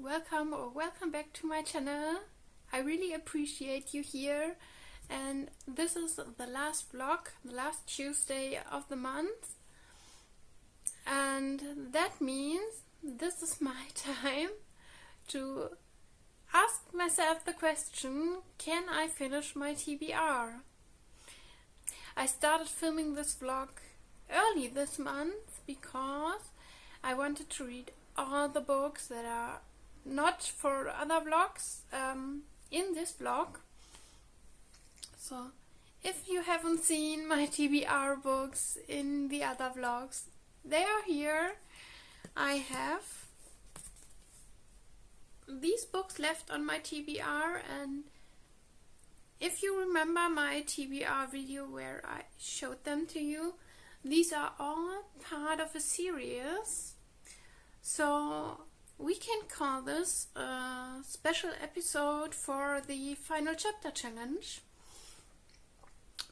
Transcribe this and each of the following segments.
welcome or welcome back to my channel. I really appreciate you here, and this is the last vlog, the last Tuesday of the month, and that means this is my time to ask myself the question, can I finish my TBR? I started filming this vlog early this month because I wanted to read all the books that are not for other vlogs in this vlog. So if you haven't seen my TBR books in the other vlogs, they are here. I have these books left on my TBR, and if you remember my TBR video where I showed them to you, these are all part of a series. So we can call this a special episode for the final chapter challenge,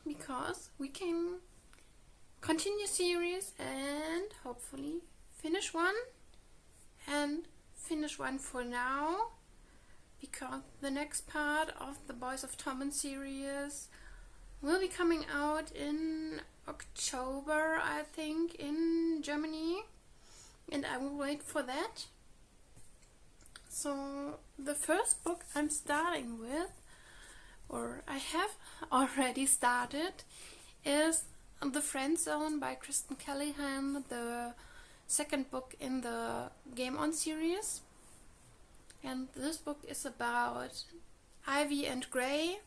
because we can continue series and hopefully finish one for now, because the next part of the Boys of Tommen series will be coming out in October, I think, in Germany, and I will wait for that. So the first book I'm starting with, or I have already started, is The Friend Zone by Kristen Callahan, the second book in the Game On series. And this book is about Ivy and Gray.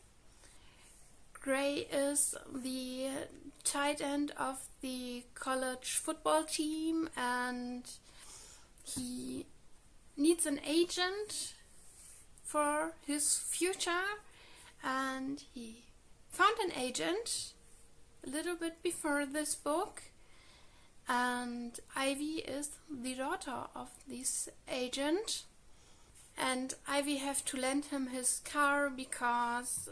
Gray is the tight end of the college football team, and he needs an agent for his future, and he found an agent a little bit before this book, and Ivy is the daughter of this agent, and Ivy have to lend him his car because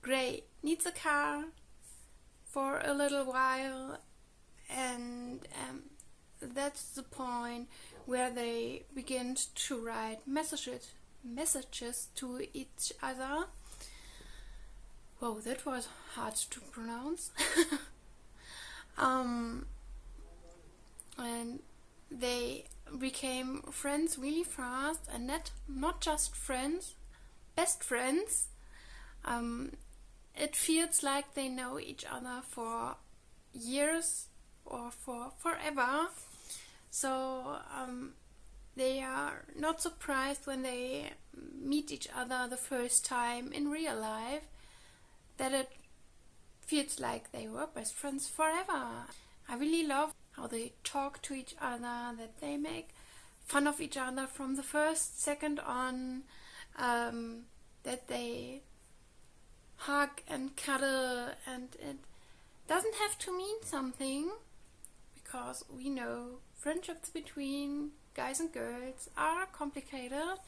Gray needs a car for a little while, and that's the point where they begin to write messages to each other. Whoa, that was hard to pronounce. And they became friends really fast, and not just friends, best friends. It feels like they know each other for years or for forever. So they are not surprised when they meet each other the first time in real life, that it feels like they were best friends forever. I really love how they talk to each other, that they make fun of each other from the first second on, that they hug and cuddle, and it doesn't have to mean something, because we know friendships between guys and girls are complicated,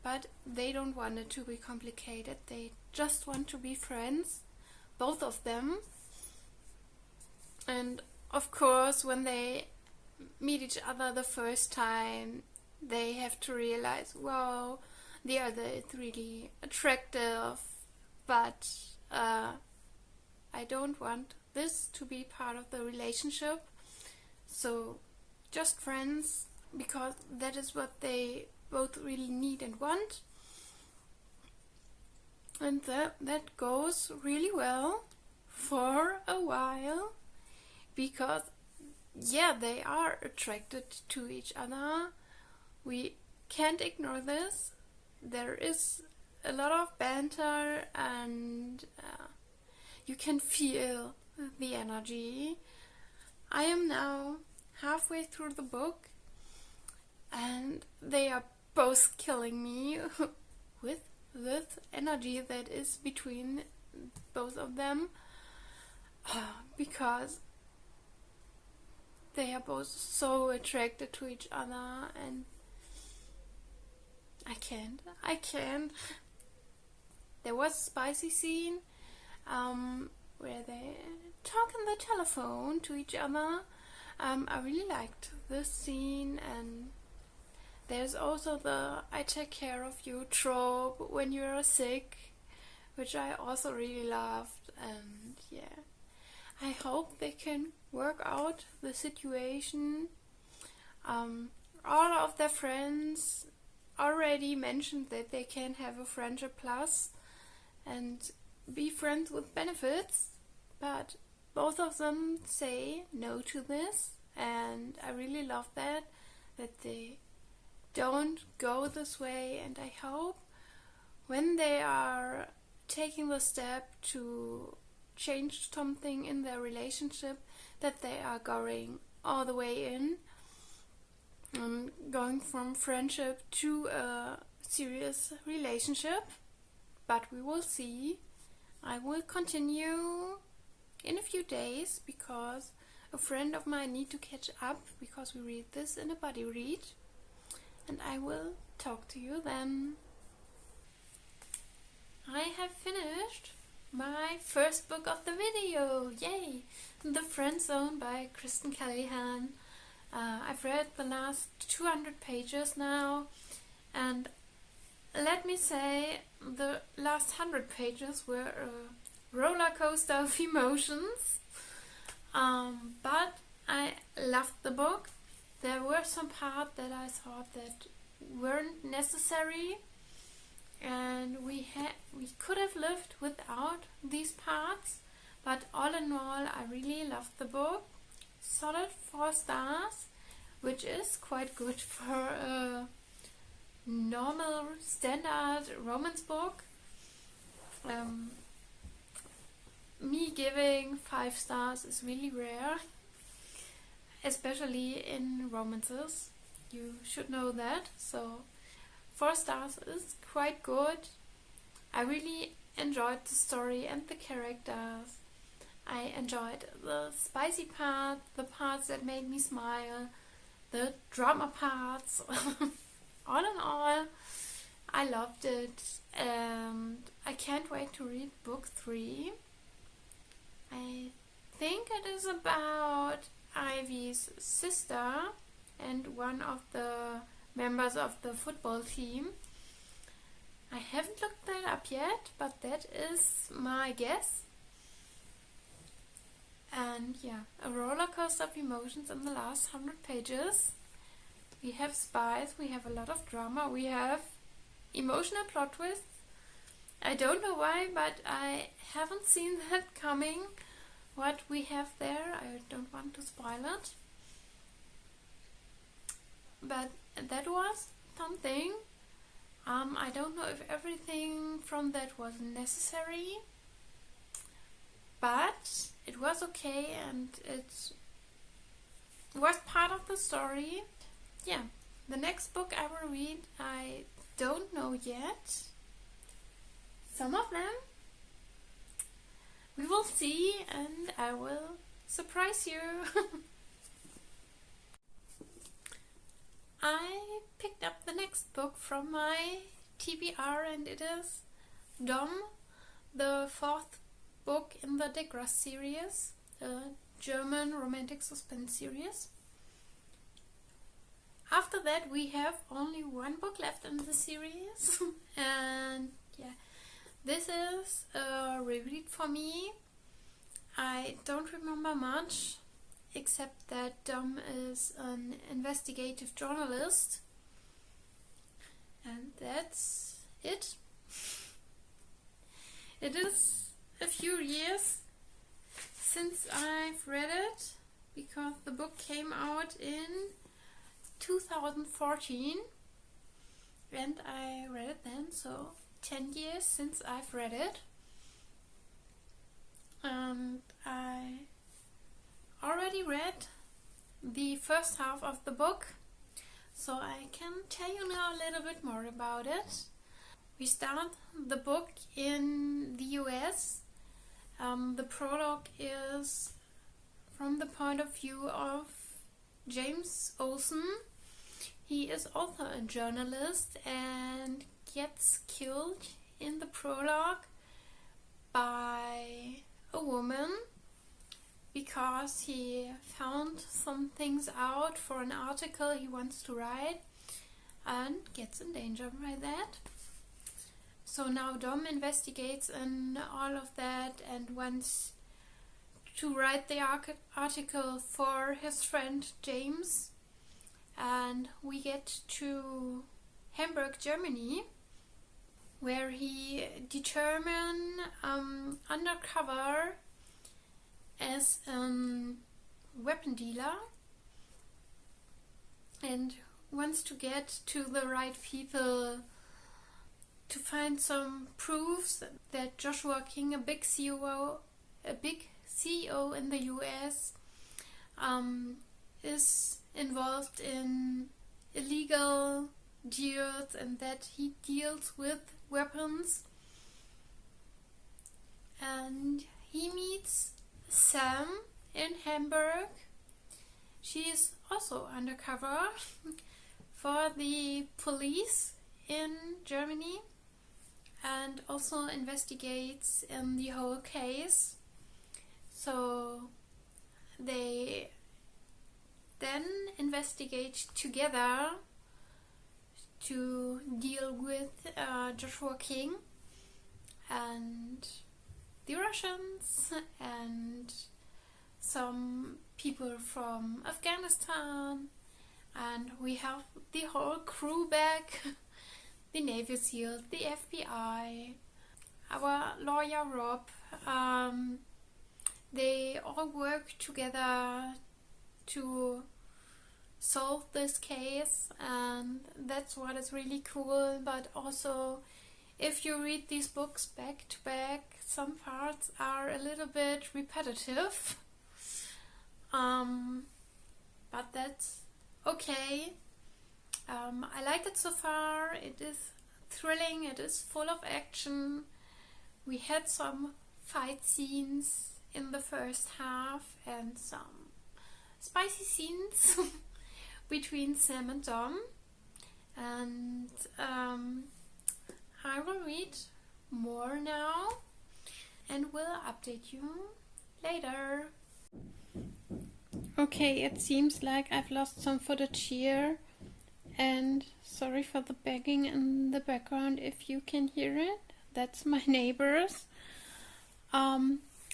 but they don't want it to be complicated. They just want to be friends, both of them. And of course, when they meet each other the first time, they have to realize, wow, the other is really attractive, but I don't want this to be part of the relationship. So just friends, because that is what they both really need and want. And that goes really well for a while, because yeah, they are attracted to each other. We can't ignore this. There is a lot of banter, and you can feel the energy. I am now halfway through the book, and they are both killing me with this energy that is between both of them, because they are both so attracted to each other, and I can't. There was a spicy scene where they talk on the telephone to each other. I really liked this scene, and there's also the I take care of you trope when you're sick, which I also really loved. And yeah, I hope they can work out the situation. All of their friends already mentioned that they can have a friendship plus and be friends with benefits, but both of them say no to this, and I really love that they don't go this way. And I hope when they are taking the step to change something in their relationship that they are going all the way in and going from friendship to a serious relationship. But we will see. I will continue in a few days because a friend of mine need to catch up because we read this in a buddy read, and I will talk to you then. I have finished my first book of the video. Yay! The Friend Zone by Kristen Callihan. I've read the last 200 pages now, and let me say the last 100 pages were a roller coaster of emotions. But I loved the book. There were some parts that I thought that weren't necessary, and we could have lived without these parts. But all in all, I really loved the book. Solid 4 stars, which is quite good for a normal standard romance book. Me giving 5 stars is really rare, especially in romances. You should know that. So 4 stars is quite good. I really enjoyed the story and the characters. I enjoyed the spicy part, the parts that made me smile, the drama parts. All in all, I loved it, and I can't wait to read book 3. I think it is about Ivy's sister and one of the members of the football team. I haven't looked that up yet, but that is my guess. And yeah, a roller coaster of emotions in the last 100 pages. We have spice, we have a lot of drama, we have emotional plot twists. I don't know why, but I haven't seen that coming. What we have there, I don't want to spoil it. But that was something. I don't know if everything from that was necessary, but it was okay and it was part of the story. Yeah, the next book I will read, I don't know yet. Some of them we will see, and I will surprise you. I picked up the next book from my TBR, and it is Dom, the 4th book in the Degrassi series, a German romantic suspense series. After that, we have only 1 book left in the series, and yeah, this is a reread for me. I don't remember much, except that Dom is an investigative journalist, and that's it. It is a few years since I've read it, because the book came out in 2014 and I read it then, so 10 years since I've read it. And I already read the first half of the book, so I can tell you now a little bit more about it. We start the book in the US. The prologue is from the point of view of James Olsen. He is also a journalist and gets killed in the prologue by a woman because he found some things out for an article he wants to write. and gets in danger by that. So now Dom investigates in all of that and wants to write the article for his friend James. And we get to Hamburg, Germany, where he determined undercover as a weapon dealer and wants to get to the right people to find some proofs that Joshua King, a big CEO in the US, is involved in illegal deals and that he deals with weapons. And he meets Sam in Hamburg. She is also undercover for the police in Germany and also investigates in the whole case. So they then investigate together to deal with Joshua King and the Russians and some people from Afghanistan, and we have the whole crew back, the Navy SEALs, the FBI, our lawyer Rob. They all work together to solve this case, and that's what is really cool. But also, if you read these books back to back, some parts are a little bit repetitive, but that's okay. I like it so far. It is thrilling, it is full of action. We had some fight scenes in the first half and some spicy scenes between Sam and Dom, and I will read more now and will update you later. Okay, it seems like I've lost some footage here, and sorry for the banging in the background if you can hear it. That's my neighbors.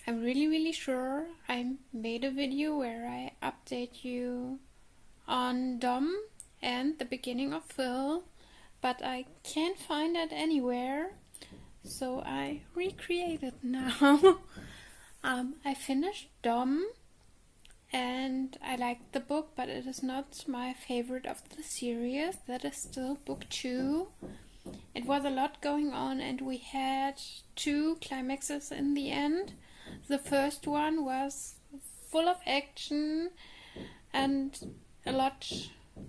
I'm really sure I made a video where I update you on Dom and the beginning of Phil, but I can't find it anywhere, so I recreate it now. I finished Dom and I liked the book, but it is not my favorite of the series. That is still book 2. It was a lot going on and we had 2 climaxes in the end. The first one was full of action and a lot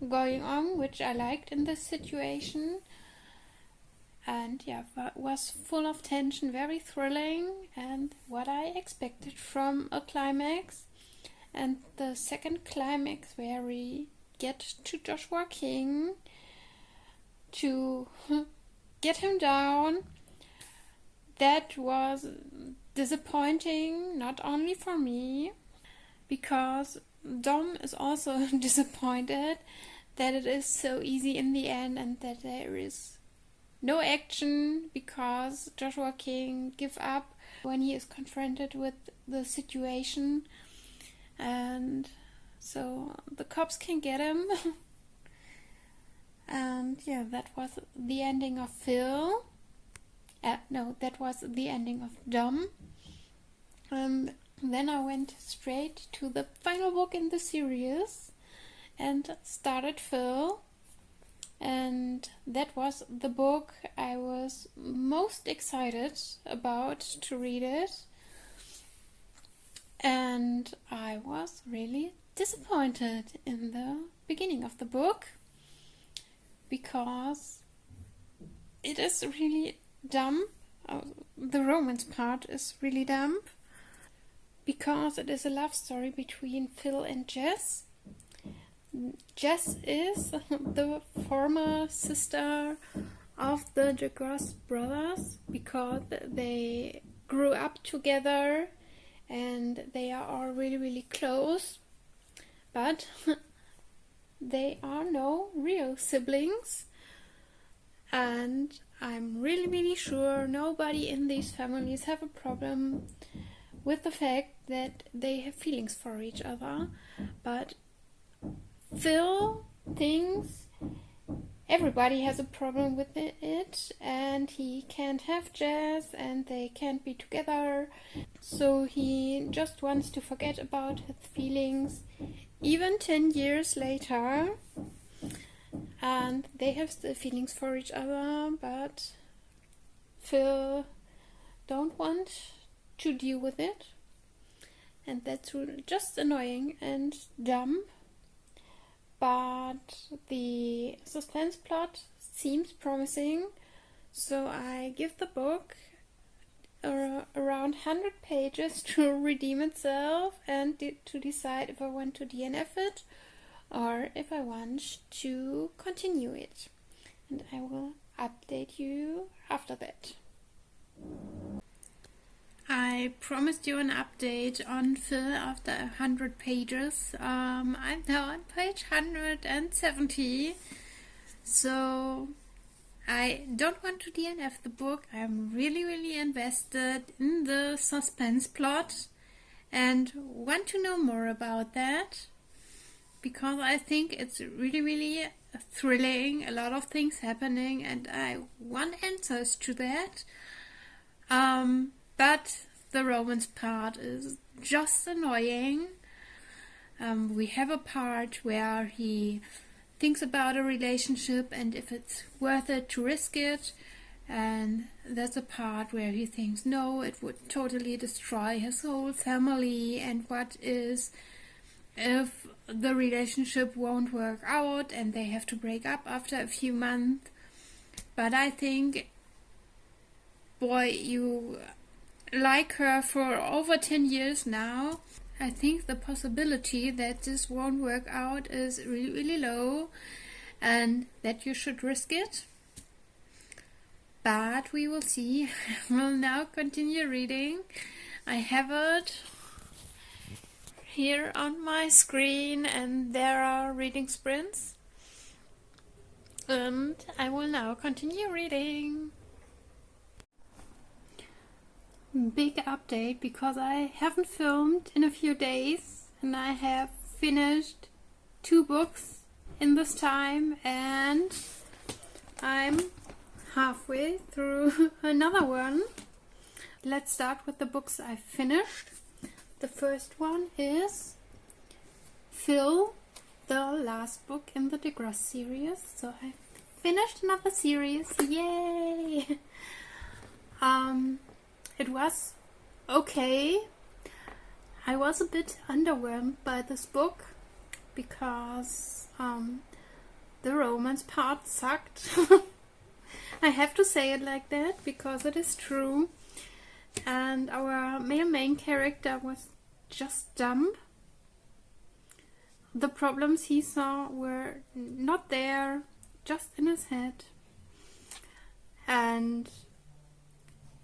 going on, which I liked in this situation. And yeah, was full of tension, very thrilling, and what I expected from a climax. And the second climax, where we get to Joshua King to get him down, that was disappointing, not only for me, because Dom is also disappointed that it is so easy in the end and that there is no action because Joshua King gives up when he is confronted with the situation, and so the cops can get him. And yeah, that was the ending of Phil. No, that was the ending of Dom. Then I went straight to the final book in the series and started Phil. And that was the book I was most excited about to read it. And I was really disappointed in the beginning of the book because it is really dumb. The romance part is really dumb because it is a love story between Phil and Jess. Jess is the former sister of the Jaggers brothers because they grew up together and they are all really close, but they are no real siblings. And I'm really sure nobody in these families have a problem with the fact that they have feelings for each other. But Phil thinks everybody has a problem with it, and he can't have Jess and they can't be together. So he just wants to forget about his feelings even 10 years later. And they have still feelings for each other, but Phil don't want to deal with it. And that's just annoying and dumb. But the suspense plot seems promising, so I give the book around 100 pages to redeem itself and to decide if I want to DNF it or if I want to continue it. And I will update you after that. I promised you an update on Phil after 100 pages. I'm now on page 170, so I don't want to DNF the book. I'm really invested in the suspense plot and want to know more about that, because I think it's really thrilling, a lot of things happening, and I want answers to that. But the romance part is just annoying. We have a part where he thinks about a relationship and if it's worth it to risk it. And there's a part where he thinks, no, it would totally destroy his whole family. And what is if the relationship won't work out and they have to break up after a few months? But I think, boy, you like her for over 10 years now. I think the possibility that this won't work out is really low and that you should risk it. But we will see. We'll now continue reading. I have it here on my screen and there are reading sprints. And I will now continue reading. Big update, because I haven't filmed in a few days and I have finished 2 books in this time and I'm halfway through another one. Let's start with the books I finished. The first one is Phil, the last book in the DeGrasse series. So I finished another series. Yay! It was okay. I was a bit underwhelmed by this book because the romance part sucked. I have to say it like that because it is true. And our male main character was just dumb. The problems he saw were not there, just in his head. And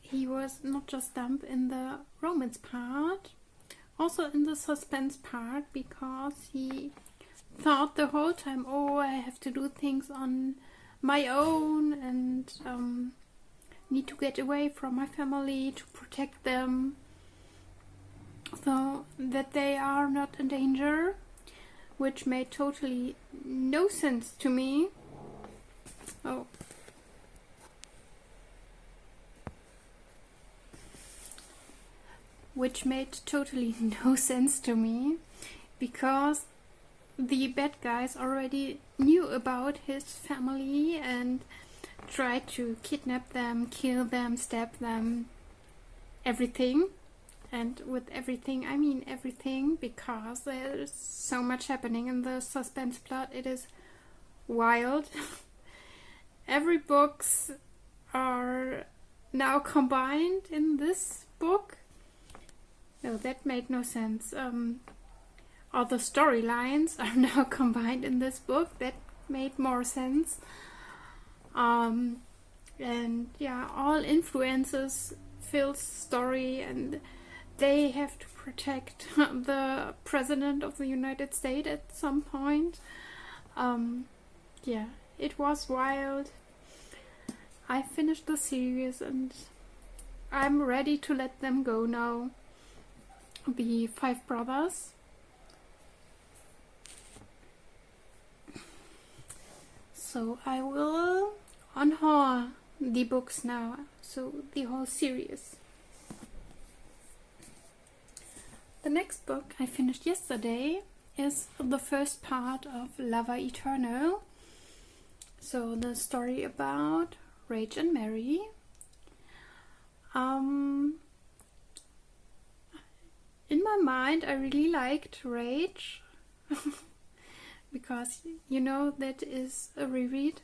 he was not just dumb in the romance part, also in the suspense part, because he thought the whole time, oh, I have to do things on my own and need to get away from my family to protect them so that they are not in danger, which made totally no sense to me. Oh. Which made totally no sense to me, because the bad guys already knew about his family and tried to kidnap them, kill them, stab them, everything. And with everything, I mean everything, because there's so much happening in the suspense plot. It is wild. Every books are now combined in this book. No, that made no sense. All the storylines are now combined in this book. That made more sense. And yeah, all influences Phil's story, and they have to protect the President of the United States at some point. Yeah, it was wild. I finished the series and I'm ready to let them go now. The Five Brothers. So I will unhaul the books now, so the whole series. The next book I finished yesterday is the first part of Lover Eternal. So the story about Rach and Mary. In my mind, I really liked Rach because you know that is a reread.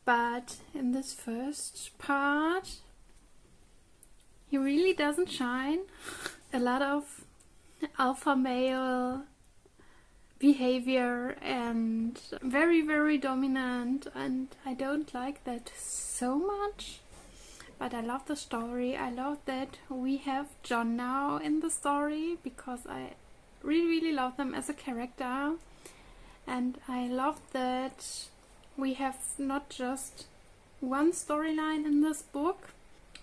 But in this first part, he really doesn't shine. A lot of alpha male behavior and very, very dominant, and I don't like that so much. But I love the story. I love that we have John now in the story because I really, really love them as a character. And I love that we have not just one storyline in this book,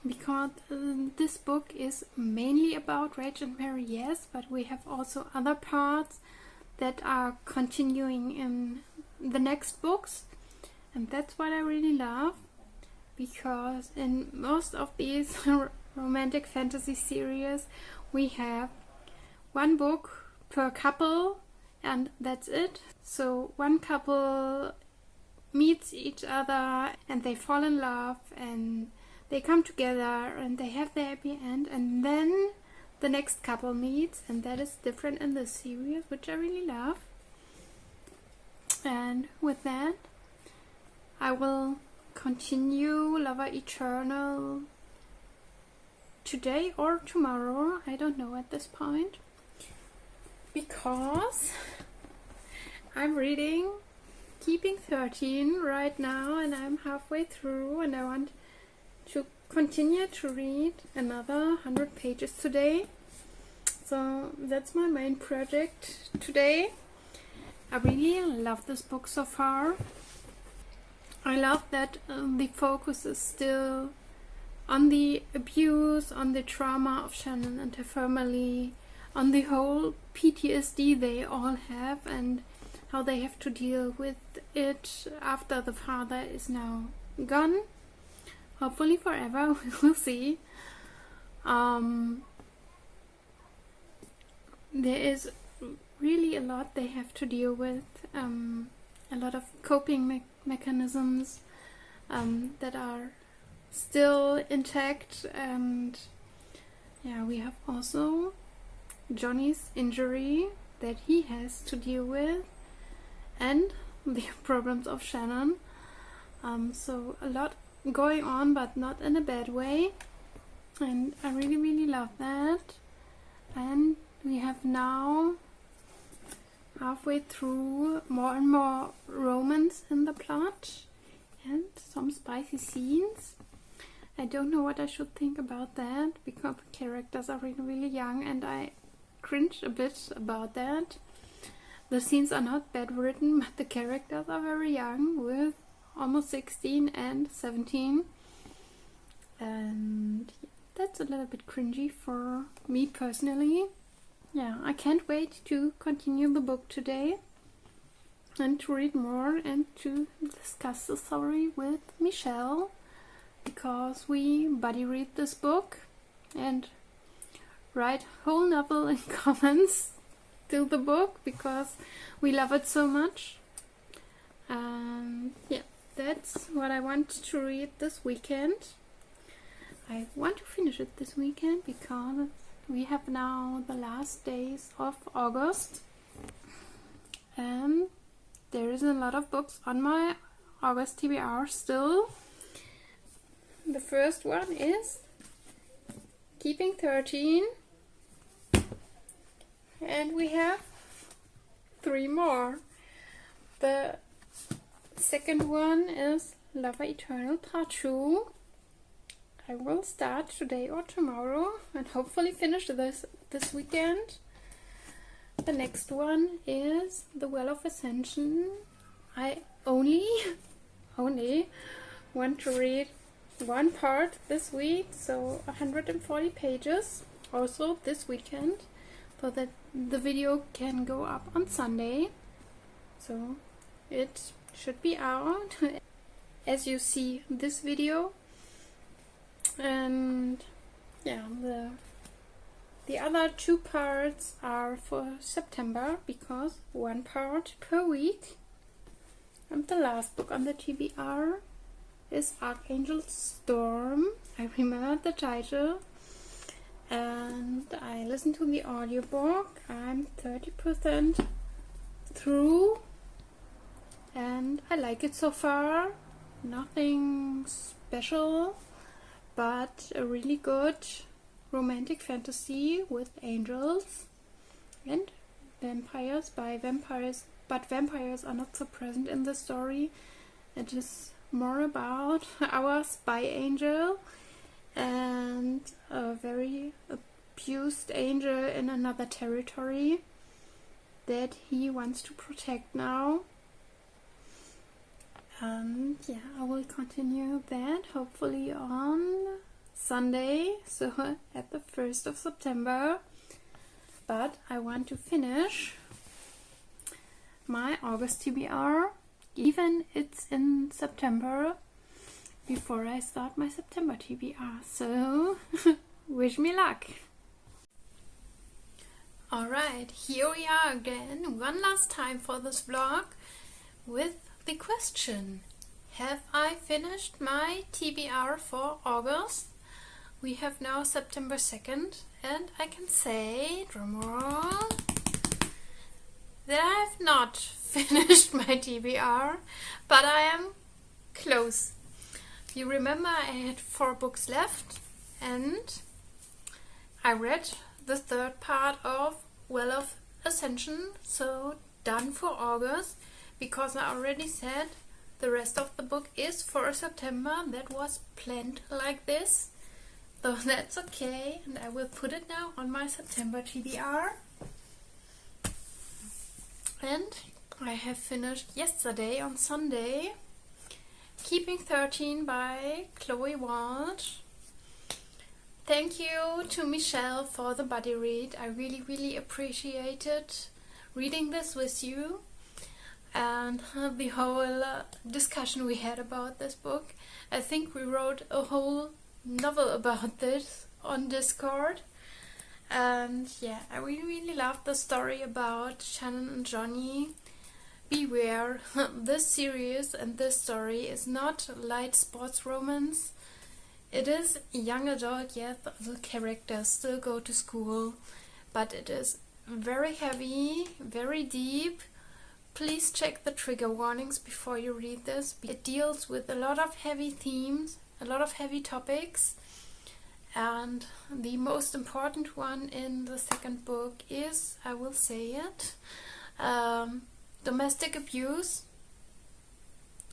because this book is mainly about Rach and Mary, yes, but we have also other parts that are continuing in the next books. And that's what I really love. Because in most of these romantic fantasy series we have one book per couple and that's it. So one couple meets each other and they fall in love and they come together and they have their happy end, and then the next couple meets, and that is different in this series, which I really love. And with that I will continue Lover Eternal today or tomorrow, I don't know at this point, because I'm reading Keeping 13 right now and I'm halfway through, and I want to continue to read another 100 pages today. So that's my main project today. I really love this book so far. I love that the focus is still on the abuse, on the trauma of Shannon and her family, on the whole PTSD they all have and how they have to deal with it after the father is now gone. Hopefully forever, we'll see. There is really a lot they have to deal with, a lot of coping mechanisms that are still intact, and yeah, we have also Johnny's injury that he has to deal with and the problems of Shannon. So a lot going on, but not in a bad way, and I really, really love that. And we have now halfway through more and more romance in the plot and some spicy scenes. I don't know what I should think about that because the characters are really, really young and I cringe a bit about that. The scenes are not bad written, but the characters are very young, with almost 16 and 17, and that's a little bit cringy for me personally. Yeah, I can't wait to continue the book today and to read more and to discuss the story with Michelle, because we buddy read this book and write whole novel in comments to the book because we love it so much. Yeah, that's what I want to read this weekend. I want to finish it this weekend because we have now the last days of August and there is a lot of books on my August TBR still. The first one is Keeping 13 and we have 3 more. The second one is Lover Eternal Part 2. I will start today or tomorrow and hopefully finish this weekend. The next one is The Well of Ascension. I only want to read one part this week, so 140 pages also this weekend, so that the video can go up on Sunday. So it should be out as you see this video. And yeah, the other 2 parts are for September, because 1 part per week. And the last book on the TBR is Archangel Storm. I remember the title and I listened to the audiobook. I'm 30% through and I like it so far. Nothing special, but a really good romantic fantasy with angels and vampires by vampires, but vampires are not so present in the story. It is more about our spy angel and a very abused angel in another territory that he wants to protect now. And yeah, I will continue that hopefully on Sunday, so at the 1st of September. But I want to finish my August TBR, even it's in September, before I start my September TBR. So wish me luck. Alright, here we are again, one last time for this vlog with the question: have I finished my TBR for August? We have now September 2nd and I can say, drumroll, that I have not finished my TBR, but I am close. You remember I had 4 books left and I read the 3rd part of Well of Ascension, so done for August, because I already said the rest of the book is for September. That was planned like this, so that's okay, and I will put it now on my September TBR. And I have finished yesterday on Sunday Keeping 13 by Chloe Walsh. Thank you to Michelle for the buddy read. I really appreciated reading this with you and the whole discussion we had about this book. I think we wrote a whole novel about this on Discord. And yeah, I really loved the story about Shannon and Johnny. Beware, this series and this story is not light sports romance. It is young adult, yes, the characters still go to school, but it is very heavy, very deep. Please check the trigger warnings before you read this. It deals with a lot of heavy themes, a lot of heavy topics, and the most important one in the 2nd book is, I will say it, domestic abuse.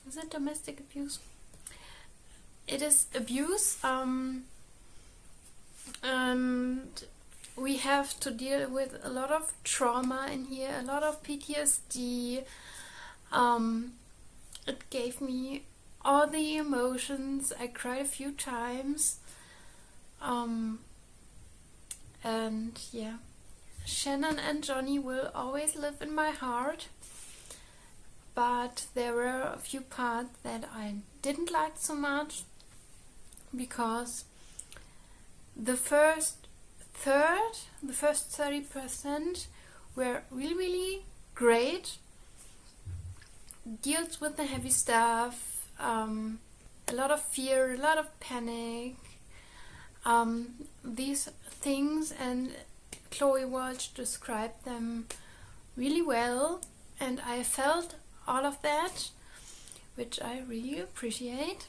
Is it domestic abuse? It is abuse, and we have to deal with a lot of trauma in here, a lot of PTSD. It gave me all the emotions. I cried a few times. And yeah, Shannon and Johnny will always live in my heart, but there were a few parts that I didn't like so much, because the first 30% were really great, deals with the heavy stuff, a lot of fear, a lot of panic, these things, and Chloe Walsh described them really well, and I felt all of that, which I really appreciate.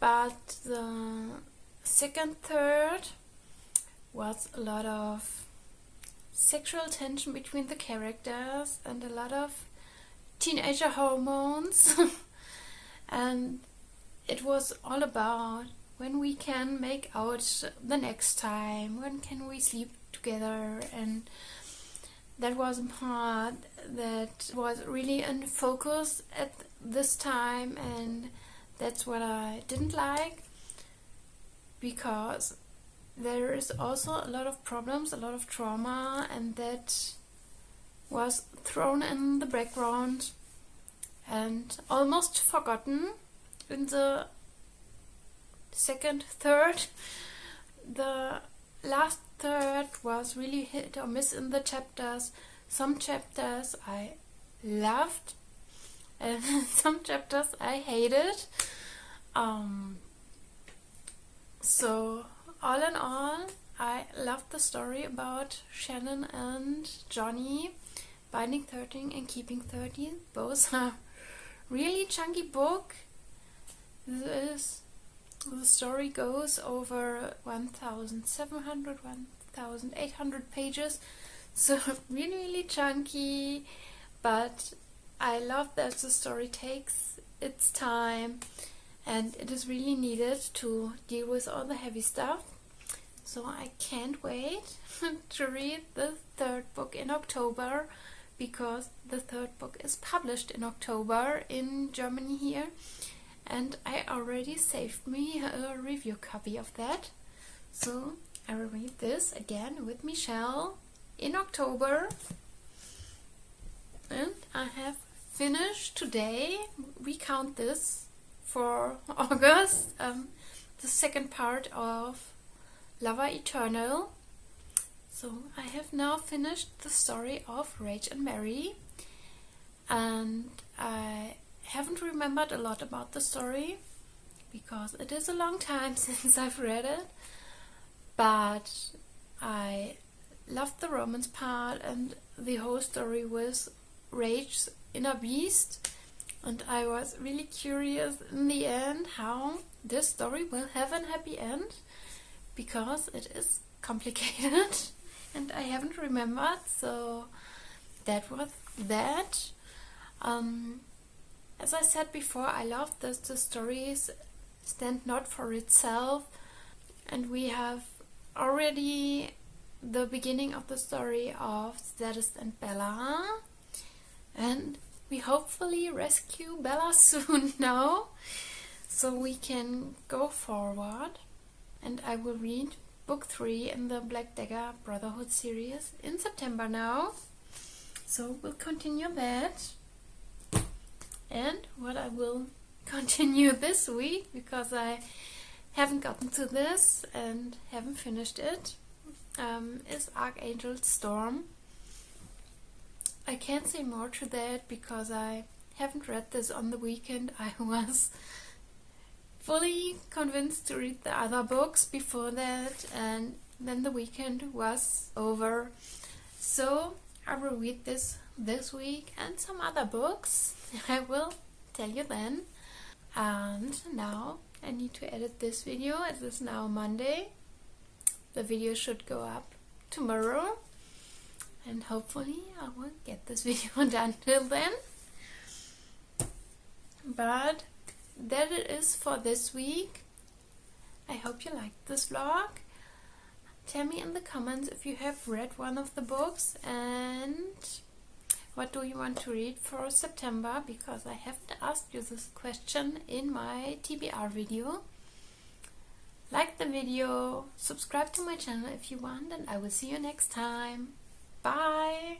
But the 2nd, 3rd was a lot of sexual tension between the characters and a lot of teenager hormones and it was all about when we can make out the next time, when can we sleep together, and that was a part that was really in focus at this time, and That's what I didn't like, because there is also a lot of problems, a lot of trauma, and that was thrown in the background and almost forgotten in the second third. The last third was really hit or miss in the chapters. Some chapters I loved and some chapters I hated. So all in all, I loved the story about Shannon and Johnny, Binding 13 and Keeping 13. Both are really chunky book. The story goes over 1,700, 1,800 pages, so really chunky, but I love that the story takes its time and it is really needed to deal with all the heavy stuff. So I can't wait to read the third book in October, because the third book is published in October in Germany here, and I already saved me a review copy of that. So I will read this again with Michelle in October. And I have finished today, we count this for August, the second part of Lover Eternal. So I have now finished the story of Rach and Mary, and I haven't remembered a lot about the story because it is a long time since I've read it, but I loved the romance part and the whole story with Rach's inner beast, and I was really curious in the end how this story will have a happy end, because it is complicated and I haven't remembered. So that was that. As I said before, I love that the stories stand not for itself, and we have already the beginning of the story of Zadist and Bella, and we hopefully rescue Bella soon now, so we can go forward. And I will read book 3 in the Black Dagger Brotherhood series in September now, so we'll continue that. And what I will continue this week, because I haven't gotten to this and haven't finished it, is Archangel Storm. I can't say more to that because I haven't read this on the weekend. I was fully convinced to read the other books before that, and then the weekend was over. So I will read this week and some other books. I will tell you then. And now I need to edit this video. It is now Monday. The video should go up tomorrow, and hopefully I will get this video done till then. But that it is for this week. I hope you liked this vlog. Tell me in the comments if you have read one of the books and what do you want to read for September, because I haven't asked you this question in my TBR video. Like the video, subscribe to my channel if you want, and I will see you next time. Bye!